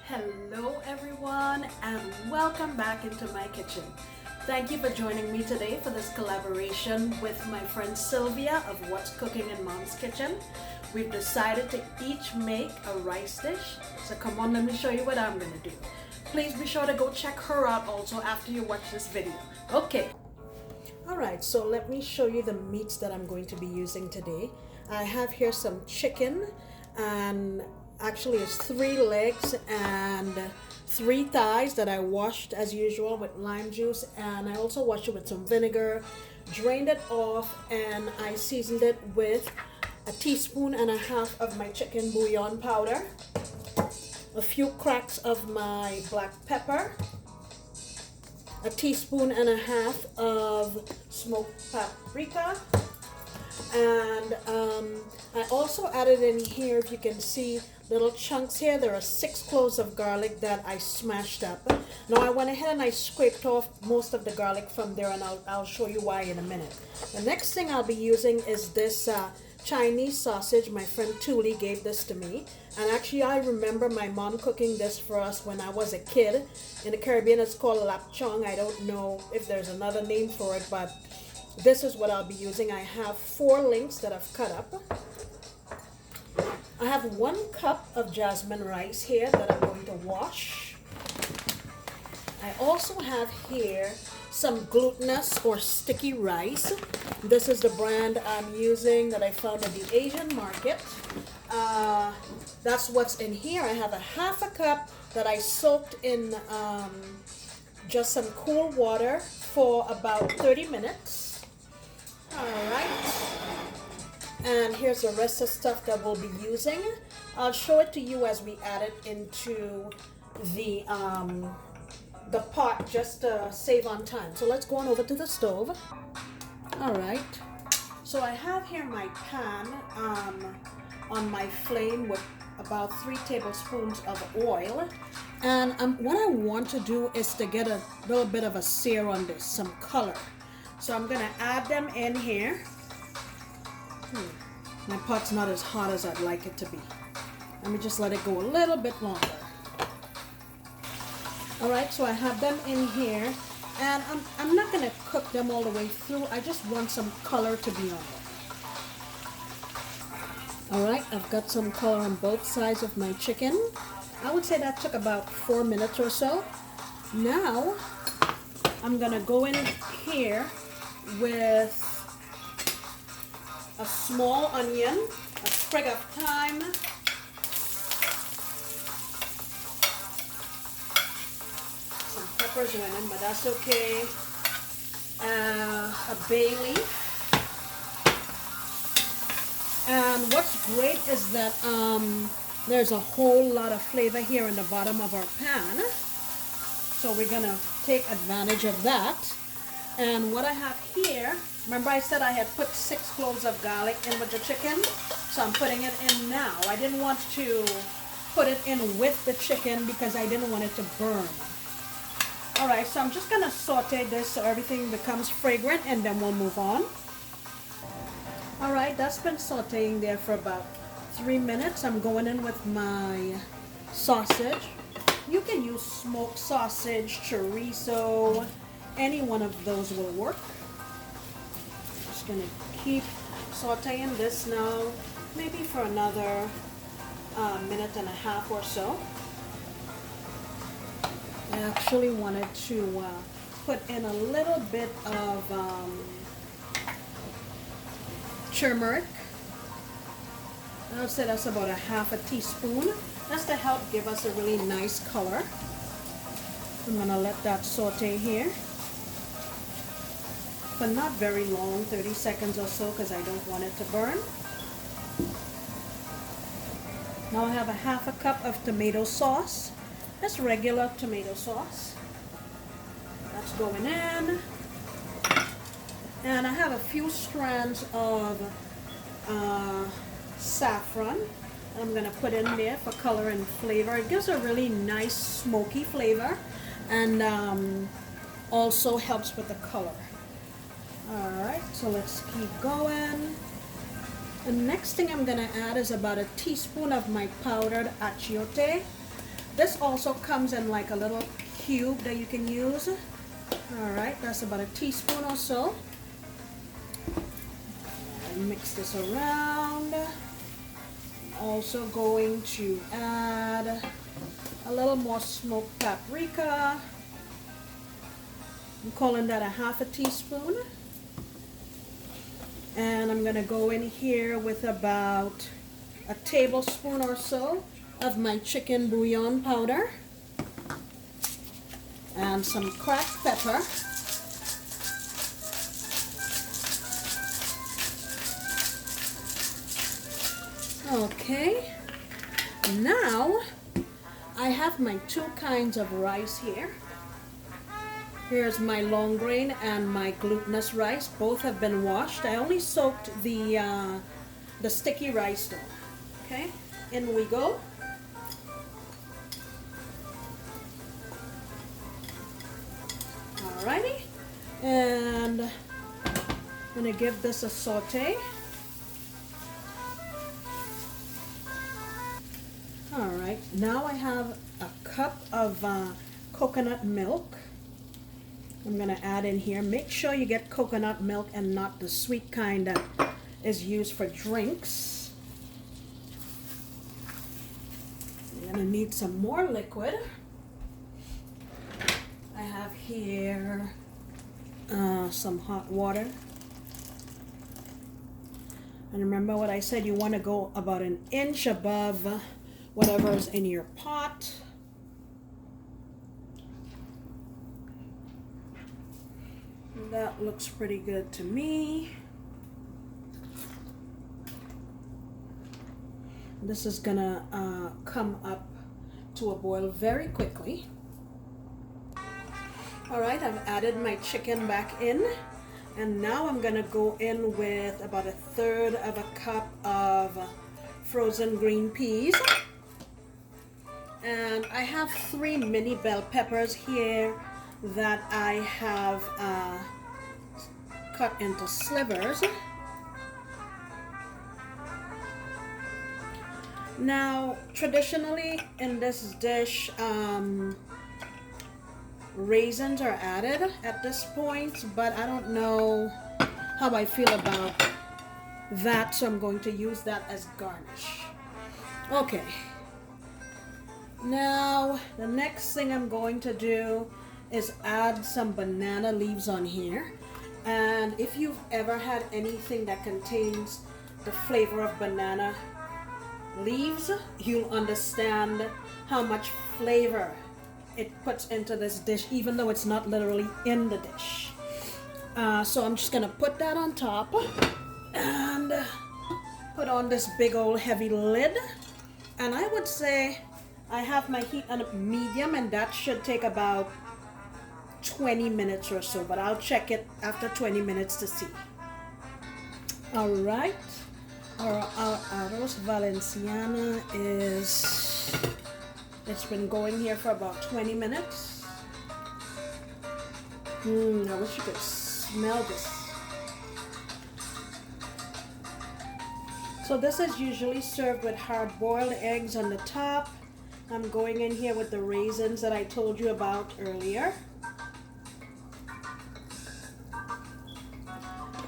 Hello everyone and welcome back into my kitchen. Thank you for joining me today for this collaboration with my friend Sylvia of What's Cooking in Mom's Kitchen. We've decided to each make a rice dish. So come on, let me show you what I'm gonna do. Please be sure to go check her out also after you watch this video. Okay. Alright, so let me show you the meats that I'm going to be using today. I have here some chicken, and actually it's 3 legs and 3 thighs that I washed as usual with lime juice, and I also washed it with some vinegar, drained it off, and I seasoned it with a teaspoon and a half of my chicken bouillon powder, a few cracks of my black pepper, a teaspoon and a half of smoked paprika, and I also added in here, if you can see little chunks here, there are 6 cloves of garlic that I smashed up. Now I went ahead and I scraped off most of the garlic from there, and I'll show you why in a minute. The next thing I'll be using is this Chinese sausage. My friend Tuli gave this to me, and actually I remember my mom cooking this for us when I was a kid. In the Caribbean it's called lapchong. I don't know if there's another name for it, but this is what I'll be using. I have 4 links that I've cut up. I have 1 cup of jasmine rice here that I'm going to wash. I also have here some glutinous or sticky rice. This is the brand I'm using that I found at the Asian market. That's what's in here. I have a half a cup that I soaked in just some cool water for about 30 minutes. Alright, and here's the rest of stuff that we'll be using. I'll show it to you as we add it into the pot, just to save on time. So let's go on over to the stove. Alright, so I have here my pan on my flame with about 3 tablespoons of oil, and what I want to do is to get a little bit of a sear on this, some color. So I'm gonna add them in here. My pot's not as hot as I'd like it to be. Let me just let it go a little bit longer. Alright, so I have them in here, and I'm not gonna cook them all the way through. I just want some color to be on them. Alright, I've got some color on both sides of my chicken. I would say that took about 4 minutes or so. Now I'm gonna go in here with a small onion, a sprig of thyme, some peppers went in, but that's okay, a bay leaf. And what's great is that there's a whole lot of flavor here in the bottom of our pan, so we're gonna take advantage of that. And what I have here, remember I said I had put 6 cloves of garlic in with the chicken, so I'm putting it in now. I didn't want to put it in with the chicken because I didn't want it to burn. Alright, so I'm just gonna saute this so everything becomes fragrant, and then we'll move on. Alright, that's been sauteing there for about 3 minutes. I'm going in with my sausage. You can use smoked sausage, chorizo, any one of those will work. Just gonna keep sauteing this now, maybe for another minute and a half or so. I actually wanted to put in a little bit of turmeric. I would say that's about a half a teaspoon. That's to help give us a really nice color. I'm gonna let that saute here, but not very long, 30 seconds or so, because I don't want it to burn. Now I have a half a cup of tomato sauce. That's regular tomato sauce. That's going in. And I have a few strands of saffron I'm going to put in there for color and flavor. It gives a really nice smoky flavor, and also helps with the color. Alright, so let's keep going. The next thing I'm going to add is about a teaspoon of my powdered achiote. This also comes in like a little cube that you can use. All right, that's about a teaspoon or so. And mix this around. I'm also going to add a little more smoked paprika. I'm calling that a half a teaspoon. And I'm gonna go in here with about a tablespoon or so of my chicken bouillon powder and some cracked pepper. Okay, now I have my two kinds of rice here. Here's my long grain and my glutinous rice. Both have been washed. I only soaked the sticky rice though. Okay, in we go. Alrighty, and I'm gonna give this a saute. Alright, now I have a cup of coconut milk. I'm gonna add in here. Make sure you get coconut milk and not the sweet kind that is used for drinks. You're gonna need some more liquid. I have here some hot water. And remember what I said, you want to go about an inch above whatever's in your pot. That looks pretty good to me. This is gonna come up to a boil very quickly. All right, I've added my chicken back in, and now I'm gonna go in with about 1/3 of a cup of frozen green peas. And I have 3 mini bell peppers here that I have cut into slivers. Now, traditionally in this dish, raisins are added at this point, but I don't know how I feel about that, so I'm going to use that as garnish. Okay. Now, the next thing I'm going to do is add some banana leaves on here. And if you've ever had anything that contains the flavor of banana leaves, you'll understand how much flavor it puts into this dish, even though it's not literally in the dish. So I'm just gonna put that on top and put on this big old heavy lid. And I would say I have my heat on medium, and that should take about 20 minutes or so, but I'll check it after 20 minutes to see. All right, our Arroz Valenciana it's been going here for about 20 minutes. I wish you could smell this. So this is usually served with hard-boiled eggs on the top. I'm going in here with the raisins that I told you about earlier.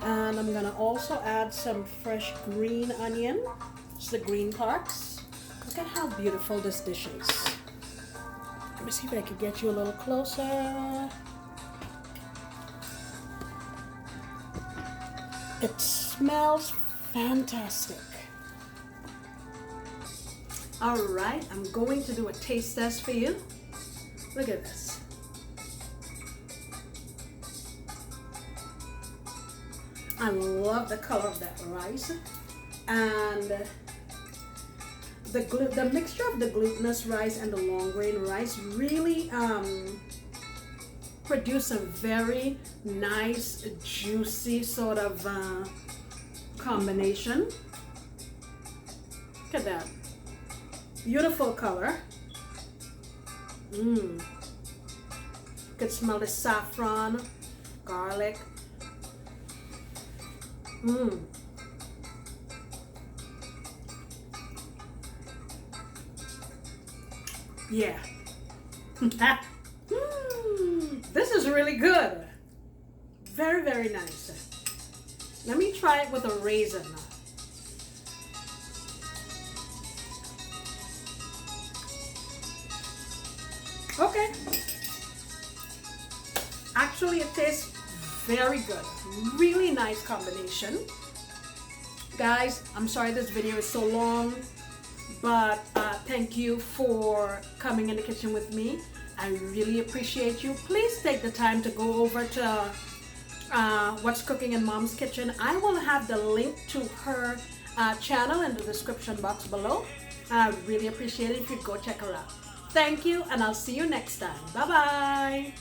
And I'm gonna also add some fresh green onion, just the green parts. Look at how beautiful this dish is. Let me see if I can get you a little closer. It smells fantastic. All right, I'm going to do a taste test for you. Look at this. I love the color of that rice, and the mixture of the glutinous rice and the long grain rice really produce a very nice, juicy sort of combination. Look at that. Beautiful color. You could smell the saffron, garlic. Yeah. This is really good. Very, very nice. Let me try it with a raisin. Okay. Actually, it tastes very good. Really nice combination. Guys, I'm sorry this video is so long, but thank you for coming in the kitchen with me. I really appreciate you. Please take the time to go over to What's Cooking in Mom's Kitchen. I will have the link to her channel in the description box below. I really appreciate it if you go check her out. Thank you, and I'll see you next time. Bye-bye.